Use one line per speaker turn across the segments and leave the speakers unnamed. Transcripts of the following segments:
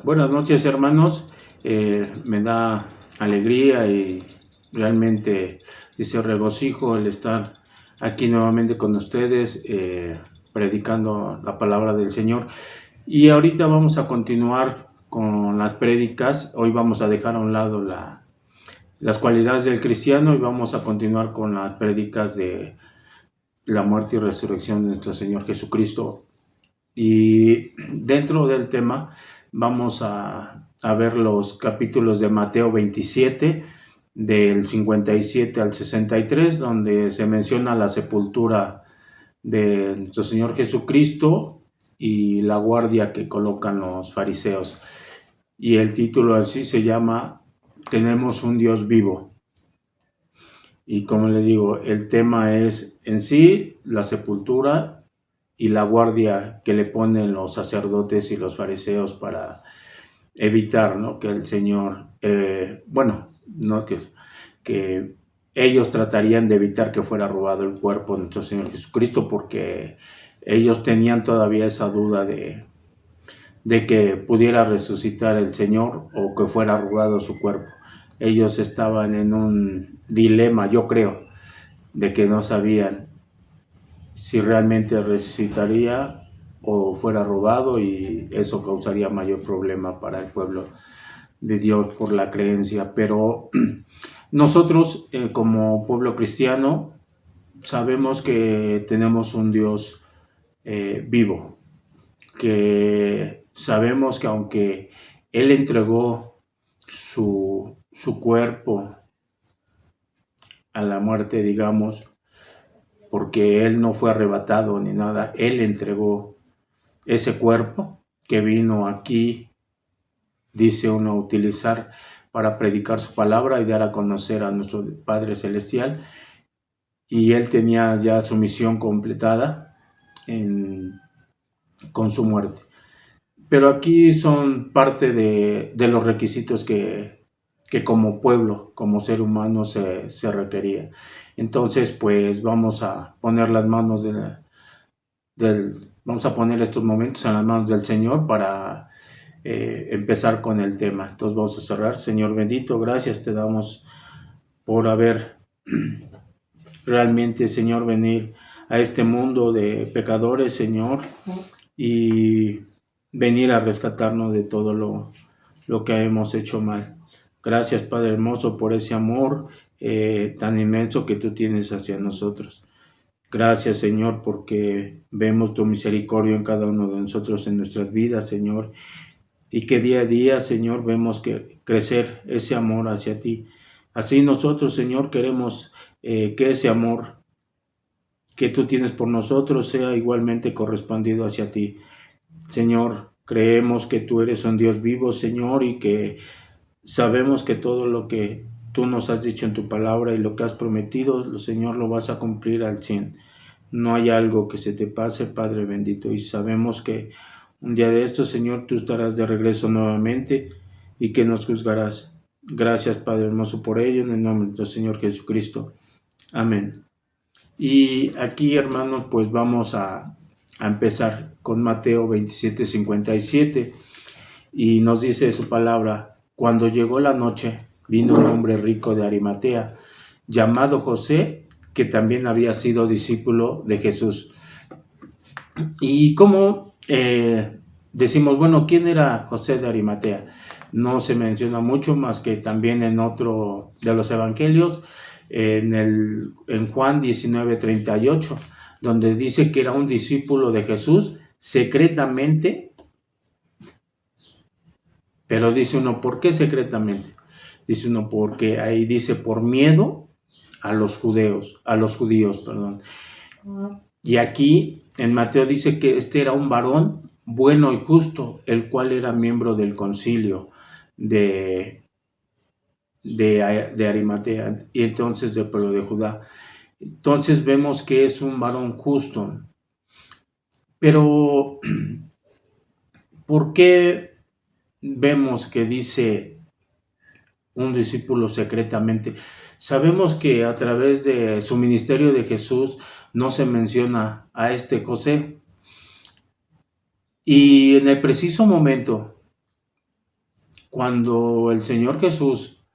Buenas noches, hermanos. Me da alegría y realmente dice regocijo el estar aquí nuevamente con ustedes predicando la palabra del Señor. Y ahorita vamos a continuar con las prédicas. Hoy vamos a dejar a un lado las cualidades del cristiano y vamos a continuar con las prédicas de la muerte y resurrección de nuestro Señor Jesucristo. Y dentro del tema vamos a ver los capítulos de Mateo 27, del 57 al 63, donde se menciona la sepultura de nuestro Señor Jesucristo y la guardia que colocan los fariseos. Y el título así se llama Tenemos un Dios vivo. Y como les digo, el tema es en sí la sepultura y la guardia que le ponen los sacerdotes y los fariseos para evitar, ¿no?, que el Señor, no que ellos tratarían de evitar que fuera robado el cuerpo de nuestro Señor Jesucristo, porque ellos tenían todavía esa duda de que pudiera resucitar el Señor o que fuera robado su cuerpo. Ellos estaban en un dilema, yo creo, de que no sabían si realmente resucitaría o fuera robado, y eso causaría mayor problema para el pueblo de Dios por la creencia. Pero nosotros como pueblo cristiano sabemos que tenemos un Dios vivo, que sabemos que aunque Él entregó su cuerpo a la muerte, digamos, porque Él no fue arrebatado ni nada, Él entregó ese cuerpo que vino aquí, dice uno, a utilizar para predicar su palabra y dar a conocer a nuestro Padre Celestial, y Él tenía ya su misión completada con su muerte. Pero aquí son parte de los requisitos que como pueblo, como ser humano se requería. Entonces, pues vamos a poner las manos vamos a poner estos momentos en las manos del Señor para empezar con el tema. Entonces vamos a cerrar. Señor bendito, gracias te damos por haber realmente, Señor, venir a este mundo de pecadores, Señor, y venir a rescatarnos de todo lo que hemos hecho mal. Gracias, Padre hermoso, por ese amor tan inmenso que tú tienes hacia nosotros. Gracias, Señor, porque vemos tu misericordia en cada uno de nosotros, en nuestras vidas, Señor, y que día a día, Señor, vemos que crecer ese amor hacia ti. Así nosotros, Señor, queremos que ese amor que tú tienes por nosotros sea igualmente correspondido hacia ti. Señor, creemos que tú eres un Dios vivo, Señor, y que sabemos que todo lo que tú nos has dicho en tu palabra y lo que has prometido, Señor, lo vas a cumplir al 100. No hay algo que se te pase, Padre bendito, y sabemos que un día de esto, Señor, tú estarás de regreso nuevamente y que nos juzgarás. Gracias, Padre hermoso, por ello, en el nombre del Señor Jesucristo. Amén. Y aquí, hermanos, pues vamos a empezar con Mateo 27, 57, y nos dice su palabra: cuando llegó la noche, vino un hombre rico de Arimatea, llamado José, que también había sido discípulo de Jesús. Y como decimos, bueno, ¿quién era José de Arimatea? No se menciona mucho, más que también en otro de los evangelios, en Juan 19:38, donde dice que era un discípulo de Jesús secretamente. Pero dice uno, ¿por qué secretamente? Dice uno, porque ahí dice por miedo a los judíos, perdón. Y aquí en Mateo dice que este era un varón bueno y justo, el cual era miembro del concilio de Arimatea, y entonces del pueblo de Judá. Entonces vemos que es un varón justo. Pero ¿por qué vemos que dice un discípulo secretamente? Sabemos que a través de su ministerio de Jesús no se menciona a este José. Y en el preciso momento cuando el Señor Jesús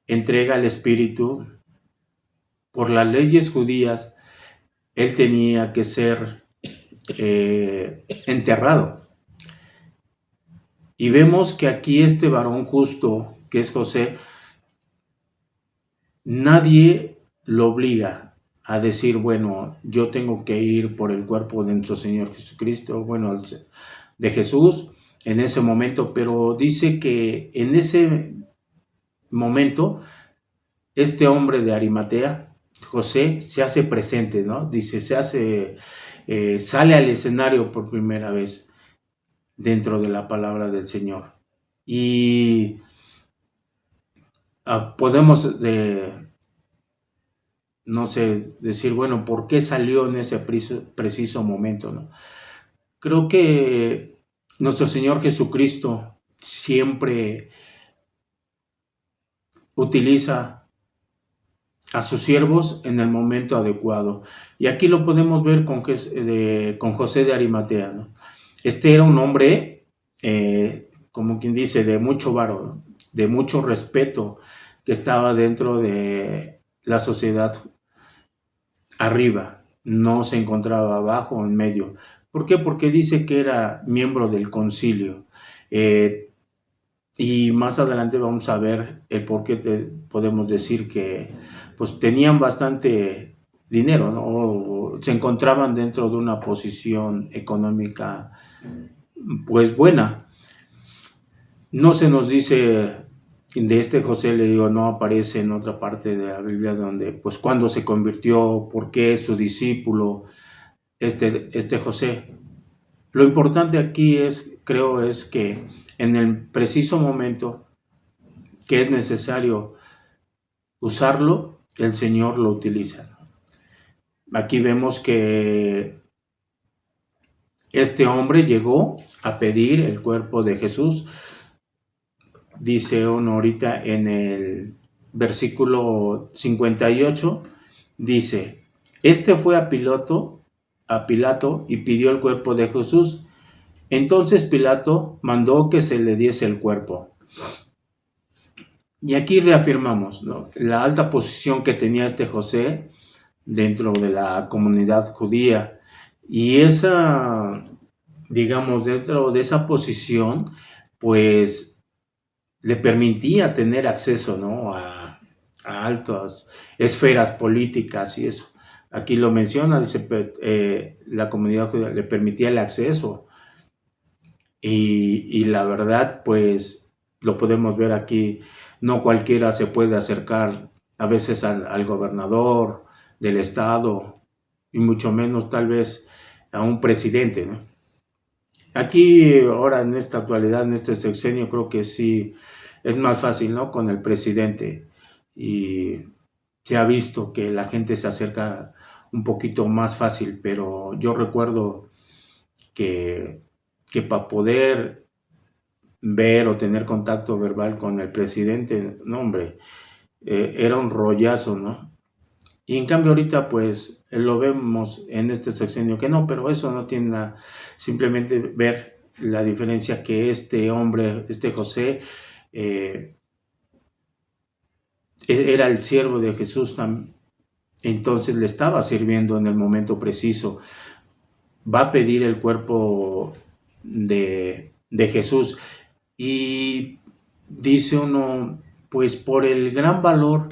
entrega el Espíritu, por las leyes judías, Él tenía que ser enterrado. Y vemos que aquí este varón justo, que es José, nadie lo obliga a decir, bueno, yo tengo que ir por el cuerpo de nuestro Señor Jesucristo, bueno, de Jesús en ese momento, pero dice que en ese momento este hombre de Arimatea, José, se hace presente, ¿no? Dice, sale al escenario por primera vez dentro de la palabra del Señor. Y podemos, no sé, decir, bueno, ¿por qué salió en ese preciso momento, no? Creo que nuestro Señor Jesucristo siempre utiliza a sus siervos en el momento adecuado. Y aquí lo podemos ver con José de Arimatea, ¿no? Este era un hombre, como quien dice, de mucho varo, ¿no? De mucho respeto, que estaba dentro de la sociedad arriba, no se encontraba abajo o en medio. ¿Por qué? Porque dice que era miembro del concilio. Y más adelante vamos a ver el por qué podemos decir que pues tenían bastante dinero, ¿no? O se encontraban dentro de una posición económica pues buena. No se nos dice de este José, le digo, no aparece en otra parte de la Biblia donde pues cuándo se convirtió, por qué es su discípulo este José. Lo importante aquí creo es que en el preciso momento que es necesario usarlo, el Señor lo utiliza. Aquí vemos que este hombre llegó a pedir el cuerpo de Jesús. Dice uno ahorita en el versículo 58, dice, este fue a Pilato y pidió el cuerpo de Jesús. Entonces Pilato mandó que se le diese el cuerpo. Y aquí reafirmamos, ¿no?, la alta posición que tenía este José dentro de la comunidad judía. Y digamos, dentro de esa posición, pues le permitía tener acceso, ¿no?, a altas esferas políticas y eso. Aquí lo menciona, dice, la comunidad judía le permitía el acceso. Y la verdad, pues lo podemos ver aquí, no cualquiera se puede acercar a veces al gobernador del estado, y mucho menos tal vez a un presidente, ¿no? Aquí, ahora en esta actualidad, en este sexenio, creo que sí es más fácil, ¿no?, con el presidente, y se ha visto que la gente se acerca un poquito más fácil, pero yo recuerdo que para poder ver o tener contacto verbal con el presidente, no, hombre, era un rollazo, ¿no? Y en cambio ahorita pues lo vemos en este sexenio que no, pero eso no tiene nada, simplemente ver la diferencia que este hombre, este José, era el siervo de Jesús, entonces le estaba sirviendo en el momento preciso. Va a pedir el cuerpo de Jesús y dice uno, pues por el gran valor,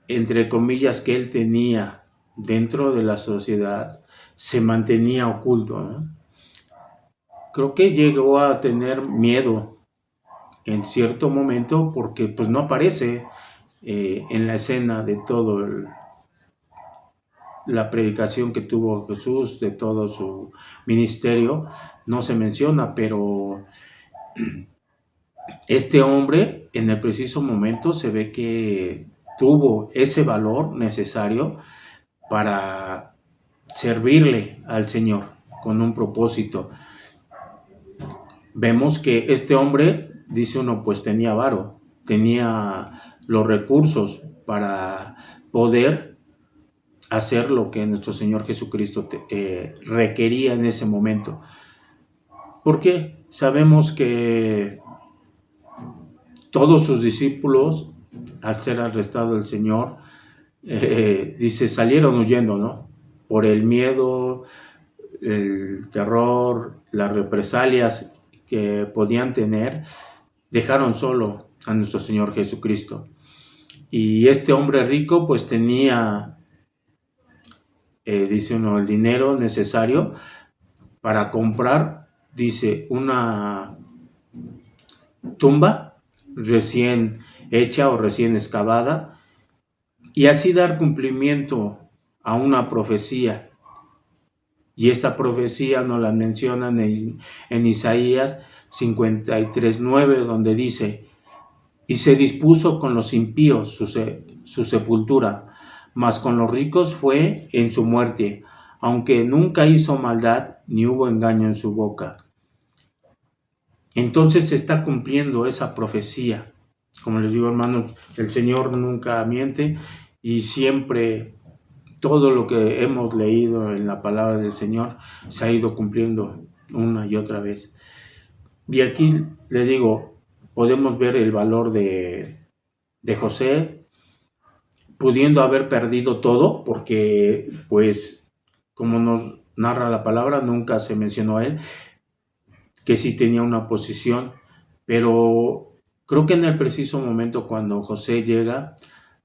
entre comillas, que él tenía dentro de la sociedad, se mantenía oculto, ¿no? Creo que llegó a tener miedo en cierto momento porque pues no aparece en la escena de todo la predicación que tuvo Jesús, de todo su ministerio, no se menciona, pero este hombre en el preciso momento se ve que tuvo ese valor necesario para servirle al Señor con un propósito. Vemos que este hombre, dice uno, pues tenía varo, tenía los recursos para poder hacer lo que nuestro Señor Jesucristo requería en ese momento. ¿Por qué? Sabemos que todos sus discípulos, al ser arrestado el Señor, dice, salieron huyendo, ¿no? Por el miedo, el terror, las represalias que podían tener, dejaron solo a nuestro Señor Jesucristo. Y este hombre rico pues tenía, dice uno, el dinero necesario para comprar, dice, una tumba recién hecha o recién excavada, y así dar cumplimiento a una profecía. Y esta profecía nos la mencionan en Isaías 53:9, donde dice, y se dispuso con los impíos su sepultura, mas con los ricos fue en su muerte, aunque nunca hizo maldad, ni hubo engaño en su boca. Entonces se está cumpliendo esa profecía. Como les digo, hermanos, el Señor nunca miente, y siempre todo lo que hemos leído en la palabra del Señor se ha ido cumpliendo una y otra vez. Y aquí le digo, podemos ver el valor de José, pudiendo haber perdido todo, porque pues como nos narra la palabra, nunca se mencionó a él, que sí tenía una posición, pero creo que en el preciso momento cuando José llega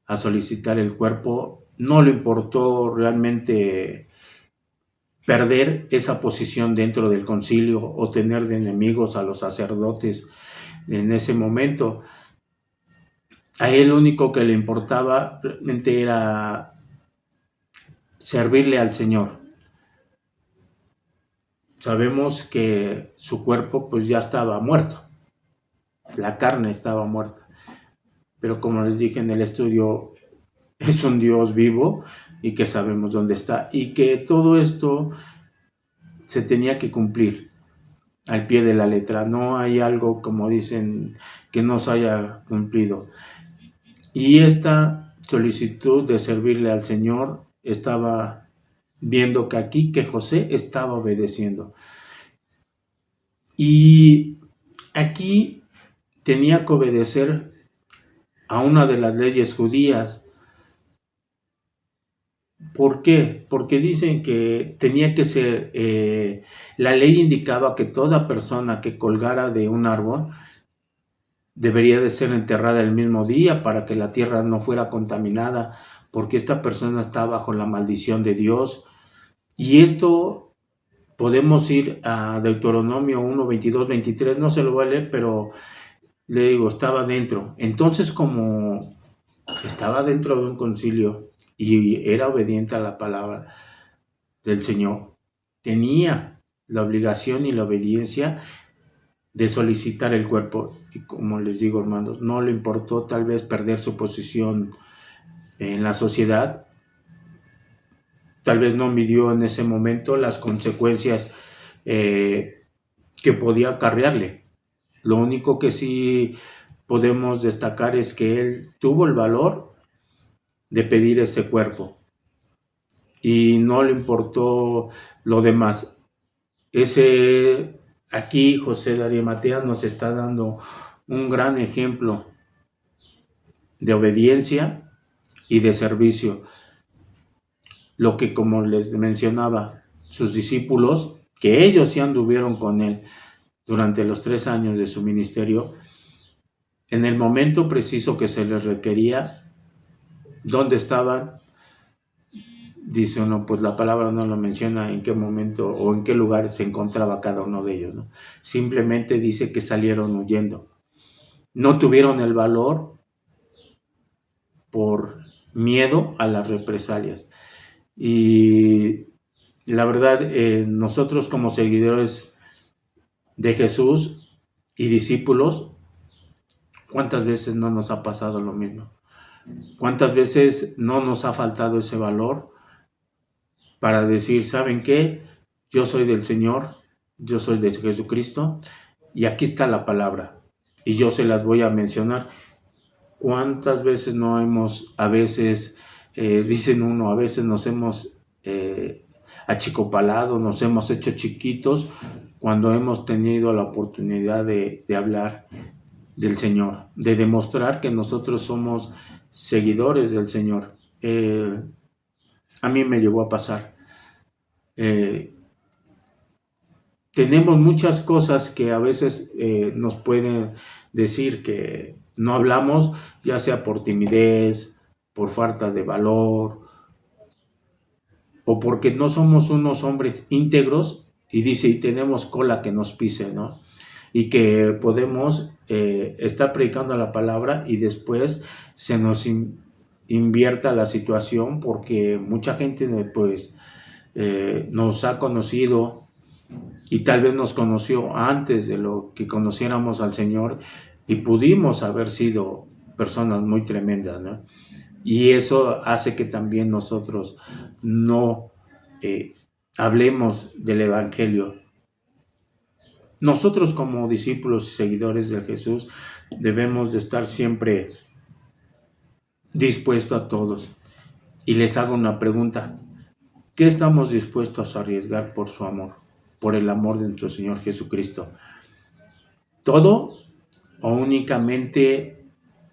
a solicitar el cuerpo, no le importó realmente perder esa posición dentro del concilio o tener de enemigos a los sacerdotes en ese momento. A él lo único que le importaba realmente era servirle al Señor. Sabemos que su cuerpo pues ya estaba muerto, la carne estaba muerta, pero como les dije en el estudio, es un Dios vivo y que sabemos dónde está, y que todo esto se tenía que cumplir al pie de la letra. No hay algo, como dicen, que no se haya cumplido. Y esta solicitud de servirle al Señor estaba viendo que aquí, que José estaba obedeciendo. Y aquí tenía que obedecer a una de las leyes judías. ¿Por qué? Porque dicen que tenía que ser, la ley indicaba que toda persona que colgara de un árbol debería de ser enterrada el mismo día para que la tierra no fuera contaminada, porque esta persona está bajo la maldición de Dios. Y esto podemos ir a Deuteronomio 1, 22, 23, no se lo voy a leer, pero le digo, estaba dentro. Entonces, como estaba dentro de un concilio y era obediente a la palabra del Señor, tenía la obligación y la obediencia de solicitar el cuerpo. Y como les digo, hermanos, no le importó tal vez perder su posición en la sociedad, tal vez no midió en ese momento las consecuencias que podía acarrearle. Lo único que sí podemos destacar es que él tuvo el valor de pedir ese cuerpo y no le importó lo demás. Aquí José de Arimatea nos está dando un gran ejemplo de obediencia y de servicio. Lo que, como les mencionaba, sus discípulos, que ellos sí anduvieron con él durante los 3 años de su ministerio, en el momento preciso que se les requería, ¿dónde estaban? Dice uno, pues la palabra no lo menciona en qué momento o en qué lugar se encontraba cada uno de ellos, ¿no? Simplemente dice que salieron huyendo. No tuvieron el valor por miedo a las represalias. Y la verdad, nosotros como seguidores de Jesús y discípulos, ¿cuántas veces no nos ha pasado lo mismo? ¿Cuántas veces no nos ha faltado ese valor para decir, ¿saben qué? Yo soy del Señor, yo soy de Jesucristo, y aquí está la palabra, y yo se las voy a mencionar. ¿Cuántas veces no hemos, a veces, dicen uno, a veces nos hemos achicopalado, nos hemos hecho chiquitos cuando hemos tenido la oportunidad de hablar del Señor, de demostrar que nosotros somos seguidores del Señor. A mí me llegó a pasar. Tenemos muchas cosas que a veces nos pueden decir que no hablamos, ya sea por timidez, por falta de valor, o porque no somos unos hombres íntegros, y dice, y tenemos cola que nos pise, ¿no? Y que podemos estar predicando la palabra y después se nos invierta la situación, porque mucha gente pues nos ha conocido y tal vez nos conoció antes de lo que conociéramos al Señor, y pudimos haber sido personas muy tremendas, ¿no? Y eso hace que también nosotros no hablemos del Evangelio. Nosotros como discípulos y seguidores de Jesús debemos de estar siempre dispuestos a todos. Y les hago una pregunta: ¿qué estamos dispuestos a arriesgar por su amor, por el amor de nuestro Señor Jesucristo? ¿Todo o únicamente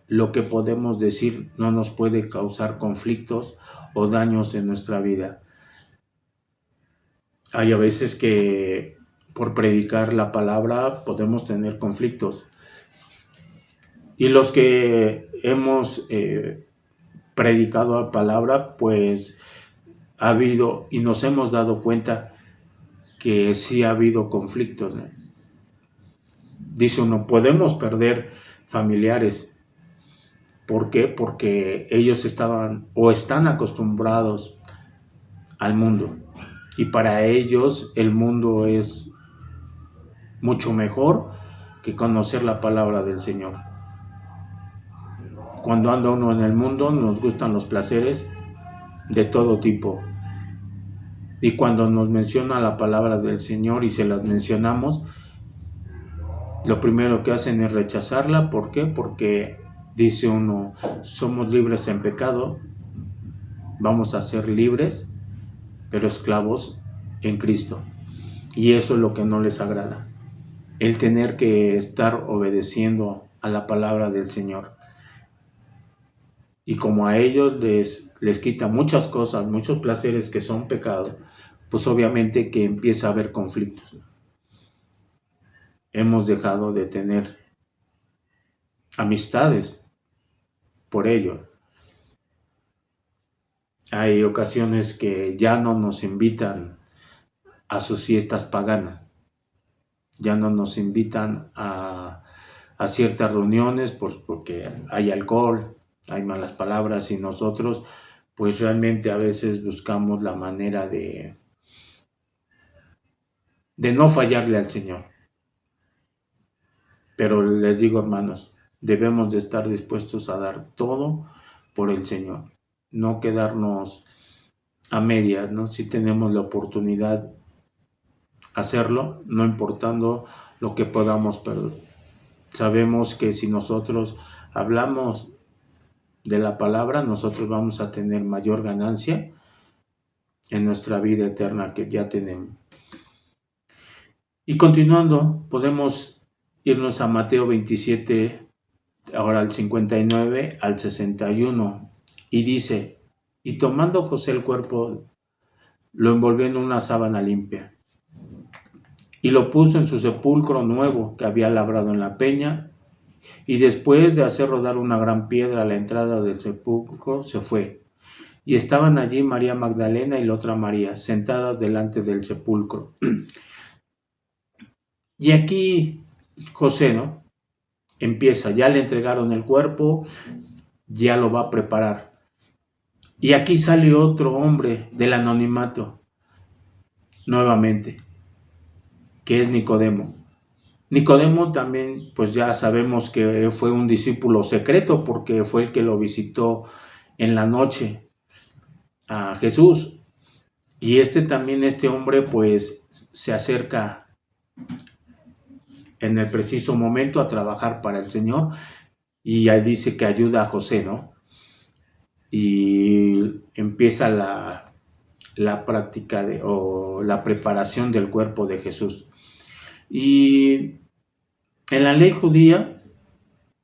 lo que podemos decir no nos puede causar conflictos o daños en nuestra vida? Hay a veces que por predicar la palabra podemos tener conflictos, y los que hemos predicado la palabra, pues ha habido y nos hemos dado cuenta que sí ha habido conflictos, ¿no? Dice uno, podemos perder familiares. ¿Por qué? Porque ellos estaban o están acostumbrados al mundo, y para ellos el mundo es mucho mejor que conocer la palabra del Señor. Cuando anda uno en el mundo, nos gustan los placeres de todo tipo, y cuando nos menciona la palabra del Señor y se las mencionamos, lo primero que hacen es rechazarla. ¿Por qué? Porque dice uno, somos libres en pecado, vamos a ser libres, pero esclavos en Cristo. Y eso es lo que no les agrada, el tener que estar obedeciendo a la palabra del Señor. Y como a ellos les quita muchas cosas, muchos placeres que son pecado, pues obviamente que empieza a haber conflictos. Hemos dejado de tener amistades por ello. Hay ocasiones que ya no nos invitan a sus fiestas paganas, ya no nos invitan a ciertas reuniones porque hay alcohol, hay malas palabras, y nosotros pues realmente a veces buscamos la manera de no fallarle al Señor. Pero les digo, hermanos, debemos de estar dispuestos a dar todo por el Señor, no quedarnos a medias, ¿no? Si tenemos la oportunidad, hacerlo, no importando lo que podamos perder. Sabemos que si nosotros hablamos de la palabra, nosotros vamos a tener mayor ganancia en nuestra vida eterna que ya tenemos. Y continuando, podemos irnos a Mateo 27, ahora al 59 al 61, y dice, y tomando José el cuerpo, lo envolvió en una sábana limpia, y lo puso en su sepulcro nuevo que había labrado en la peña, y después de hacer rodar una gran piedra a la entrada del sepulcro, se fue. Y estaban allí María Magdalena y la otra María, sentadas delante del sepulcro. Y aquí José, ¿no? Empieza, ya le entregaron el cuerpo, ya lo va a preparar. Y aquí sale otro hombre del anonimato, nuevamente, que es Nicodemo. Nicodemo también, pues ya sabemos que fue un discípulo secreto, porque fue el que lo visitó en la noche a Jesús. Y este hombre pues se acerca en el preciso momento a trabajar para el Señor, y ahí dice que ayuda a José, ¿no? Y empieza la práctica o la preparación del cuerpo de Jesús. Y en la ley judía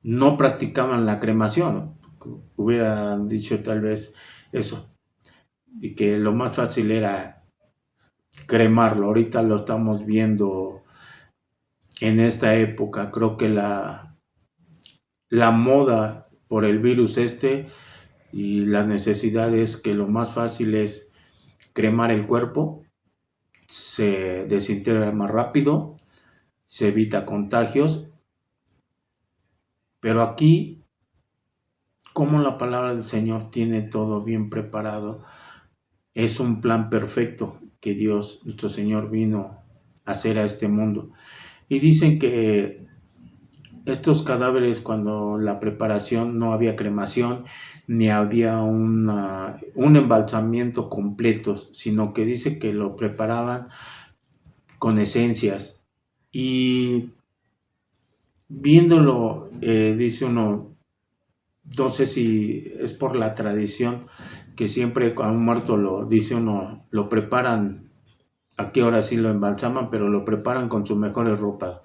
no practicaban la cremación. Hubieran dicho tal vez eso, y que lo más fácil era cremarlo. Ahorita lo estamos viendo en esta época. Creo que la moda por el virus y la necesidad es que lo más fácil es cremar el cuerpo, se desintegra más rápido, se evita contagios, pero aquí, como la palabra del Señor tiene todo bien preparado, es un plan perfecto que Dios, nuestro Señor, vino a hacer a este mundo. Y dicen que estos cadáveres, cuando la preparación, no había cremación ni había un embalsamiento completo, sino que dice que lo preparaban con esencias. Y viéndolo, dice uno, no sé si es por la tradición, que siempre a un muerto lo dice uno, lo preparan, aquí ahora sí lo embalsaman, pero lo preparan con sus mejores ropas.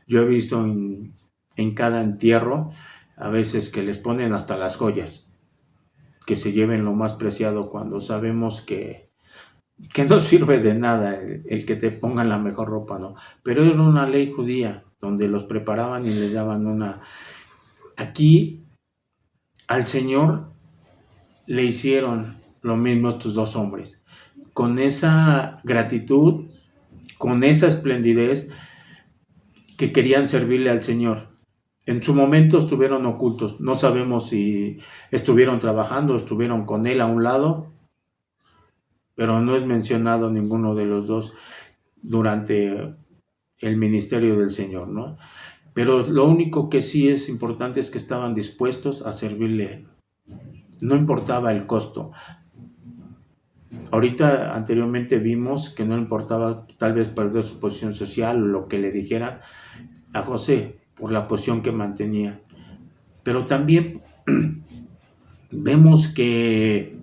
Yo he visto en cada entierro a veces que les ponen hasta las joyas, que se lleven lo más preciado, cuando sabemos que no sirve de nada el que te pongan la mejor ropa, ¿no? Pero era una ley judía donde los preparaban y les daban una... Aquí al Señor le hicieron lo mismo estos dos hombres, con esa gratitud, con esa esplendidez, que querían servirle al Señor. En su momento estuvieron ocultos, no sabemos si estuvieron trabajando, estuvieron con Él a un lado, pero no es mencionado ninguno de los dos durante el ministerio del Señor, ¿no? Pero lo único que sí es importante es que estaban dispuestos a servirle, no importaba el costo. Ahorita anteriormente vimos que no importaba tal vez perder su posición social o lo que le dijeran a José por la posición que mantenía. Pero también vemos que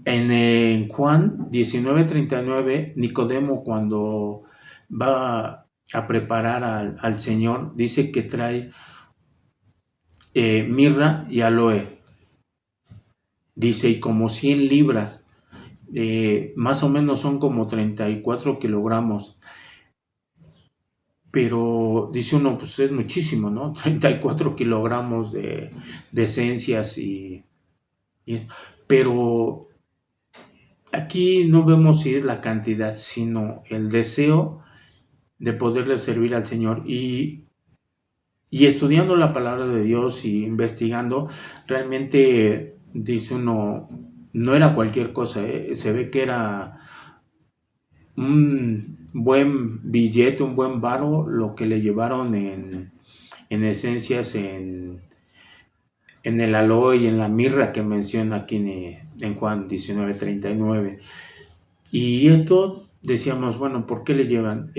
en Juan 19:39, Nicodemo, cuando va a preparar al Señor, dice que trae mirra y aloe. Dice, y como 100 libras, más o menos son como 34 kilogramos. Pero dice uno, pues es muchísimo, ¿no? 34 kilogramos de esencias pero aquí no vemos si es la cantidad, sino el deseo de poderle servir al Señor. Y estudiando la palabra de Dios y investigando, realmente dice uno, no era cualquier cosa, se ve que era un buen billete, un buen varo lo que le llevaron en esencias, en el aloe y en la mirra que menciona aquí en Juan 19:39. Y esto decíamos, bueno, ¿por qué le llevan?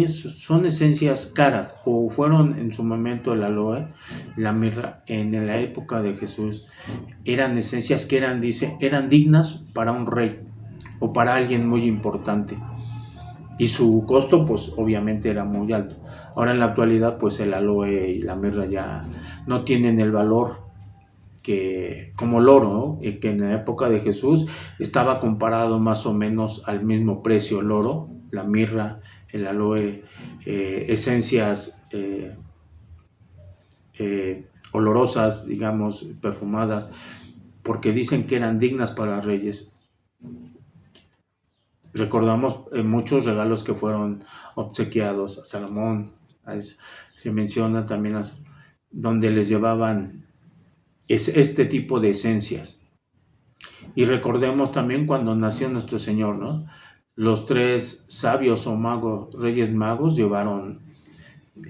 Son esencias caras, o fueron en su momento el aloe, la mirra, en la época de Jesús, eran esencias que eran dignas para un rey o para alguien muy importante. Y su costo, pues obviamente era muy alto. Ahora en la actualidad, pues el aloe y la mirra ya no tienen el valor que como el oro, ¿no? Que en la época de Jesús estaba comparado más o menos al mismo precio el oro, la mirra, el aloe, esencias olorosas, digamos, perfumadas, porque dicen que eran dignas para reyes. Recordamos muchos regalos que fueron obsequiados a Salomón, se menciona también donde les llevaban este tipo de esencias. Y recordemos también cuando nació nuestro Señor, ¿no? Los tres sabios o magos, reyes magos, llevaron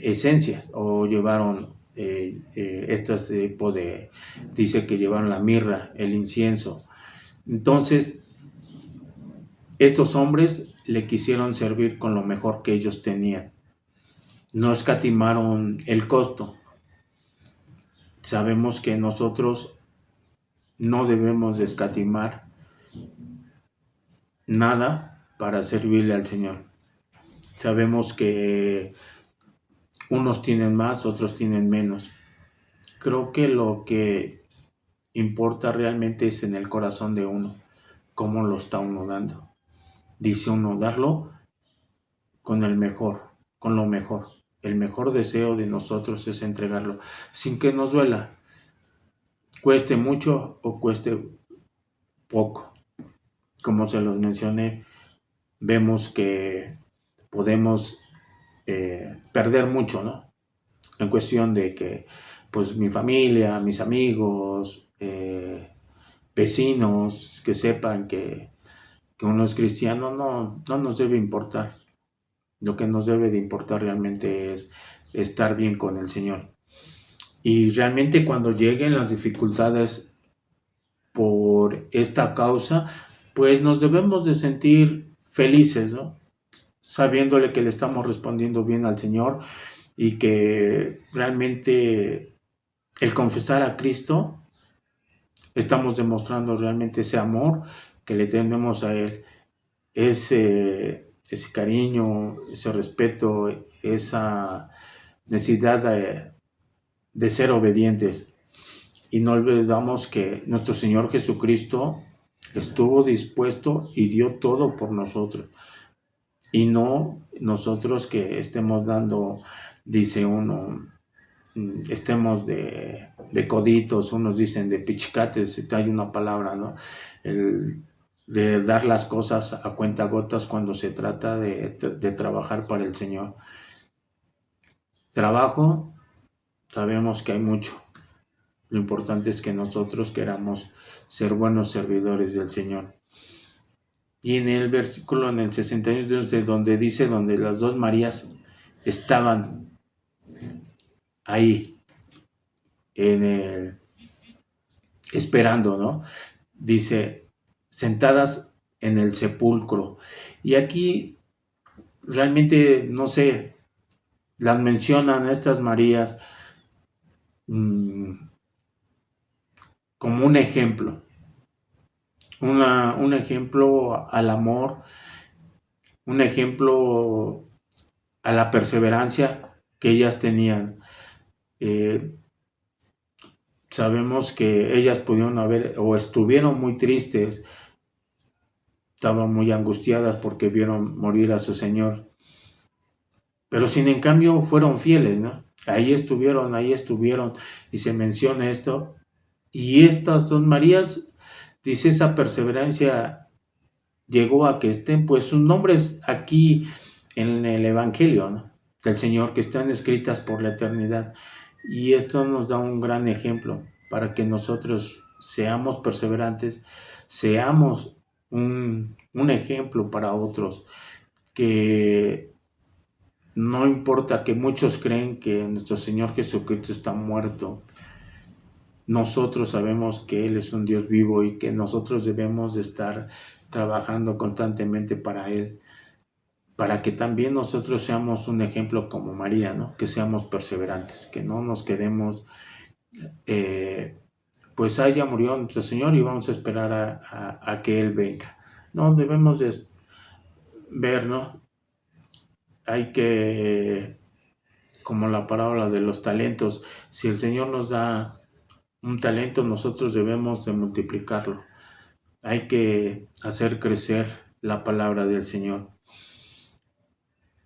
esencias o llevaron este tipo de, dice que llevaron la mirra, el incienso. Entonces, estos hombres le quisieron servir con lo mejor que ellos tenían. No escatimaron el costo. Sabemos que nosotros no debemos de escatimar nada para servirle al Señor. Sabemos que Unos tienen más, otros tienen menos. Creo que lo que importa realmente es en el corazón de uno, cómo lo está uno dando. Dice uno, darlo con el mejor, con lo mejor. El mejor deseo de nosotros es entregarlo, sin que nos duela, cueste mucho o cueste poco. Como se los mencioné, vemos que podemos perder mucho, ¿no? En cuestión de que, pues, mi familia, mis amigos, vecinos, que sepan que uno es cristiano, no nos debe importar. Lo que nos debe de importar realmente es estar bien con el Señor. Y realmente cuando lleguen las dificultades por esta causa, pues nos debemos de sentir felices, ¿no? Sabiéndole que le estamos respondiendo bien al Señor y que realmente el confesar a Cristo, estamos demostrando realmente ese amor que le tenemos a Él, ese cariño, ese respeto, esa necesidad de ser obedientes. Y no olvidamos que nuestro Señor Jesucristo estuvo dispuesto y dio todo por nosotros. Y no nosotros que estemos dando, dice uno, estemos de coditos, unos dicen de pichicates, hay una palabra, ¿no? De dar las cosas a cuentagotas cuando se trata de trabajar para el Señor. Trabajo, sabemos que hay mucho. Lo importante es que nosotros queramos ser buenos servidores del Señor. Y en el versículo, en el 62, de donde dice, donde las dos Marías estaban ahí, esperando, ¿no? Dice, sentadas en el sepulcro. Y aquí realmente, no sé, las mencionan a estas Marías como un ejemplo. Un ejemplo al amor, un ejemplo a la perseverancia que ellas tenían. Sabemos que ellas pudieron haber o estuvieron muy tristes, estaban muy angustiadas porque vieron morir a su Señor, pero sin en cambio fueron fieles, ¿no? Ahí estuvieron y se menciona esto. Y estas dos Marías, dice, esa perseverancia llegó a que estén pues sus nombres aquí en el Evangelio, ¿no?, del Señor, que están escritas por la eternidad. Y esto nos da un gran ejemplo para que nosotros seamos perseverantes, seamos un ejemplo para otros, que no importa que muchos creen que nuestro Señor Jesucristo está muerto. Nosotros sabemos que Él es un Dios vivo y que nosotros debemos de estar trabajando constantemente para Él, para que también nosotros seamos un ejemplo como María, ¿no? Que seamos perseverantes, que no nos quedemos, pues ya murió nuestro Señor y vamos a esperar a que Él venga. No, debemos de ver, ¿no? Hay que, como la parábola de los talentos, si el Señor nos da un talento, nosotros debemos de multiplicarlo. Hay que hacer crecer la palabra del Señor.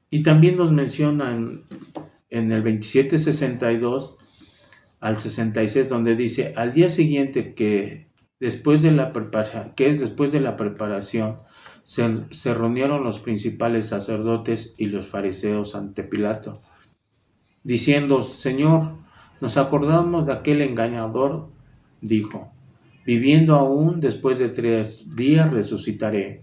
Y también nos mencionan en el 27:62 al 66, donde dice, al día siguiente que después de la preparación, se reunieron los principales sacerdotes y los fariseos ante Pilato, diciendo, Señor, nos acordamos de aquel engañador, dijo, viviendo aún después de 3 días resucitaré.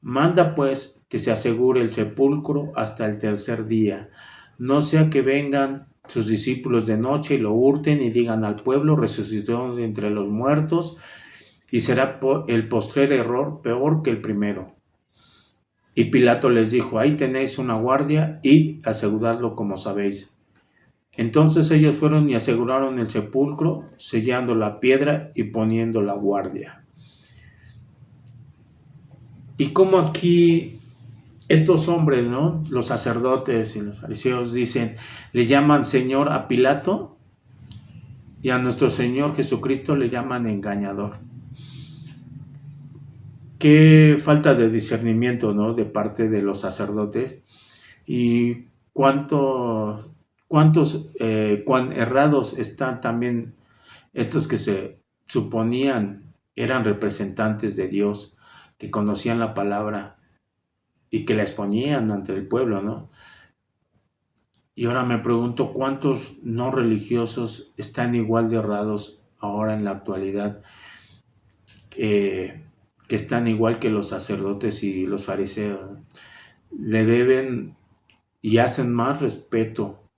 Manda pues que se asegure el sepulcro hasta el tercer día, no sea que vengan sus discípulos de noche y lo hurten y digan al pueblo, resucitó de entre los muertos, y será el postrer error peor que el primero. Y Pilato les dijo, ahí tenéis una guardia y aseguradlo como sabéis. Entonces ellos fueron y aseguraron el sepulcro, sellando la piedra y poniendo la guardia. Y como aquí estos hombres, ¿no? Los sacerdotes y los fariseos dicen, le llaman Señor a Pilato y a nuestro Señor Jesucristo le llaman engañador. Qué falta de discernimiento, ¿no? De parte de los sacerdotes y cuán errados están también estos que se suponían eran representantes de Dios, que conocían la palabra y que la exponían ante el pueblo, ¿no? Y ahora me pregunto cuántos no religiosos están igual de errados ahora en la actualidad, que están igual que los sacerdotes y los fariseos. Le deben y hacen más respeto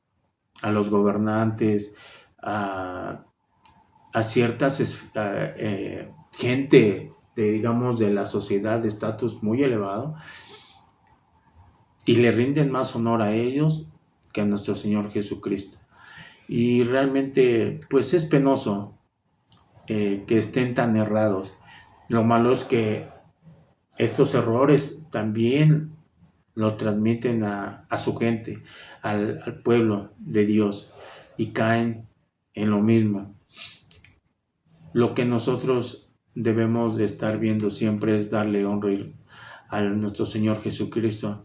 a los gobernantes, a ciertas gente digamos de la sociedad de estatus muy elevado, y le rinden más honor a ellos que a nuestro Señor Jesucristo. Y realmente pues es penoso que estén tan errados. Lo malo es que estos errores también lo transmiten a su gente, al pueblo de Dios, y caen en lo mismo. Lo que nosotros debemos de estar viendo siempre es darle honra a nuestro Señor Jesucristo.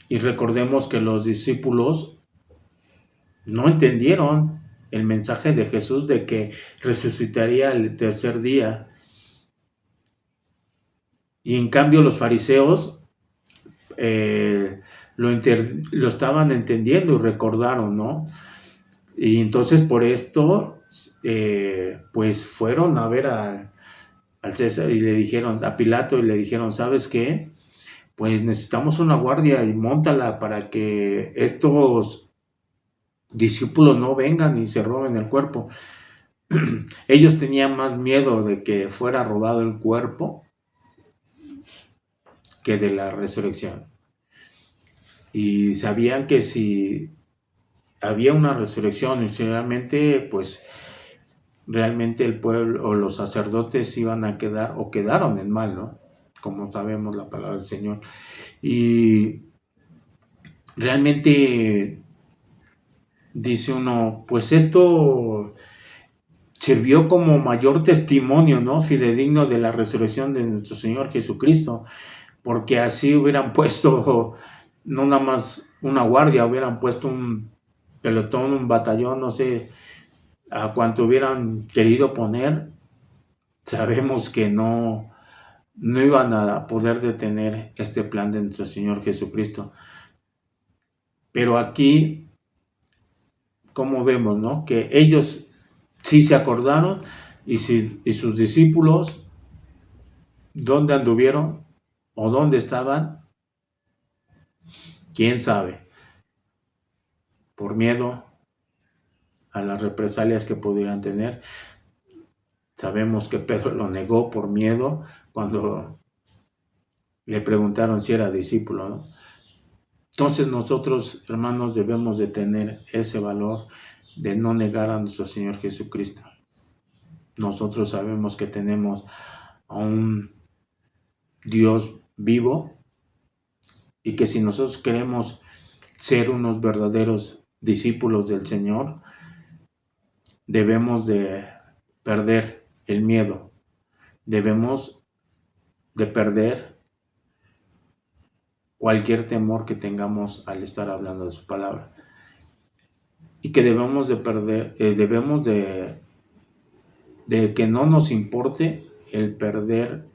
Y recordemos que los discípulos no entendieron el mensaje de Jesús de que resucitaría el tercer día. Y en cambio los fariseos lo estaban entendiendo y recordaron, ¿no? Y entonces por esto, pues fueron a ver al César y le dijeron, a Pilato, y le dijeron, ¿sabes qué? Pues necesitamos una guardia y móntala para que estos discípulos no vengan y se roben el cuerpo. Ellos tenían más miedo de que fuera robado el cuerpo que de la resurrección. Y sabían que si había una resurrección y realmente, pues realmente el pueblo o los sacerdotes iban a quedar o quedaron en mal, ¿no? Como sabemos la palabra del Señor. Y realmente dice uno, pues esto sirvió como mayor testimonio, ¿no? Fidedigno de la resurrección de nuestro Señor Jesucristo, porque así hubieran puesto no nada más una guardia, hubieran puesto un pelotón, un batallón, no sé, a cuanto hubieran querido poner, sabemos que no iban a poder detener este plan de nuestro Señor Jesucristo. Pero aquí, como vemos, ¿no? Que ellos sí se acordaron y sus discípulos, ¿dónde anduvieron o dónde estaban? ¿Quién sabe? Por miedo a las represalias que pudieran tener. Sabemos que Pedro lo negó por miedo cuando le preguntaron si era discípulo, ¿no? Entonces nosotros, hermanos, debemos de tener ese valor de no negar a nuestro Señor Jesucristo. Nosotros sabemos que tenemos a un Dios vivo y que si nosotros queremos ser unos verdaderos discípulos del Señor, debemos de perder el miedo, debemos de perder cualquier temor que tengamos al estar hablando de su palabra, y que debemos de perder, debemos de que no nos importe el perder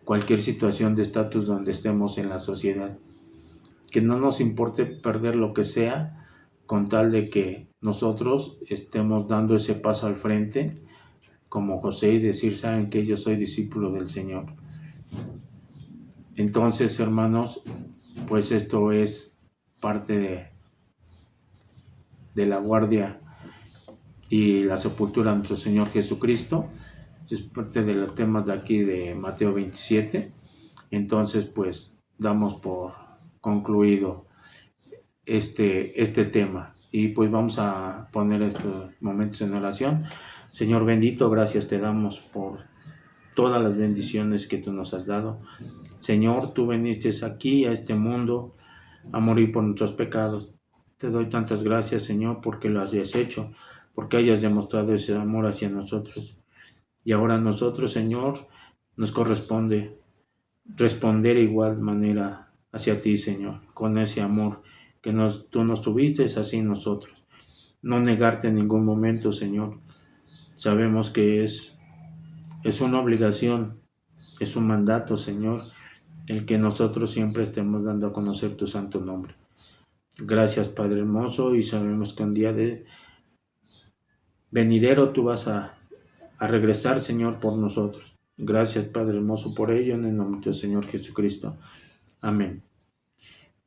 cualquier situación de estatus donde estemos en la sociedad, que no nos importe perder lo que sea con tal de que nosotros estemos dando ese paso al frente como José y decir, saben que yo soy discípulo del Señor. Entonces, hermanos, pues esto es parte de la guardia y la sepultura de nuestro Señor Jesucristo. Es parte de los temas de aquí de Mateo 27. Entonces, pues damos por concluido este tema, y pues vamos a poner estos momentos en oración. Señor bendito, gracias te damos por todas las bendiciones que tú nos has dado. Señor, tú viniste aquí a este mundo a morir por nuestros pecados. Te doy tantas gracias, Señor, porque lo hayas hecho, porque hayas demostrado ese amor hacia nosotros. Y ahora a nosotros, Señor, nos corresponde responder de igual manera hacia ti, Señor, con ese amor que tú nos tuviste, así nosotros. No negarte en ningún momento, Señor. Sabemos que es una obligación, es un mandato, Señor, el que nosotros siempre estemos dando a conocer tu santo nombre. Gracias, Padre hermoso, y sabemos que un día de venidero tú vas a regresar, Señor, por nosotros. Gracias, Padre hermoso, por ello, en el nombre del Señor Jesucristo. Amén.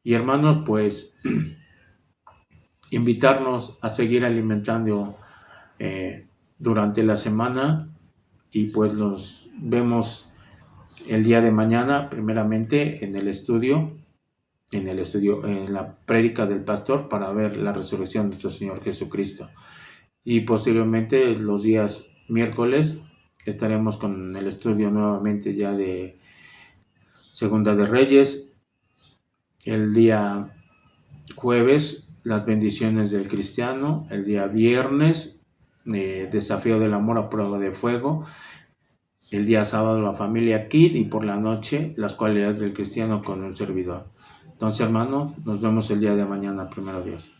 Y hermanos, pues invitarnos a seguir alimentando durante la semana, y pues nos vemos el día de mañana, primeramente en la prédica del pastor, para ver la resurrección de nuestro Señor Jesucristo. Y posteriormente los días miércoles estaremos con el estudio nuevamente ya de Segunda de Reyes. El día jueves, las bendiciones del cristiano. El día viernes, desafío del amor a prueba de fuego. El día sábado, la familia Kid, y por la noche, las cualidades del cristiano con un servidor. Entonces, hermano, nos vemos el día de mañana, primero Dios.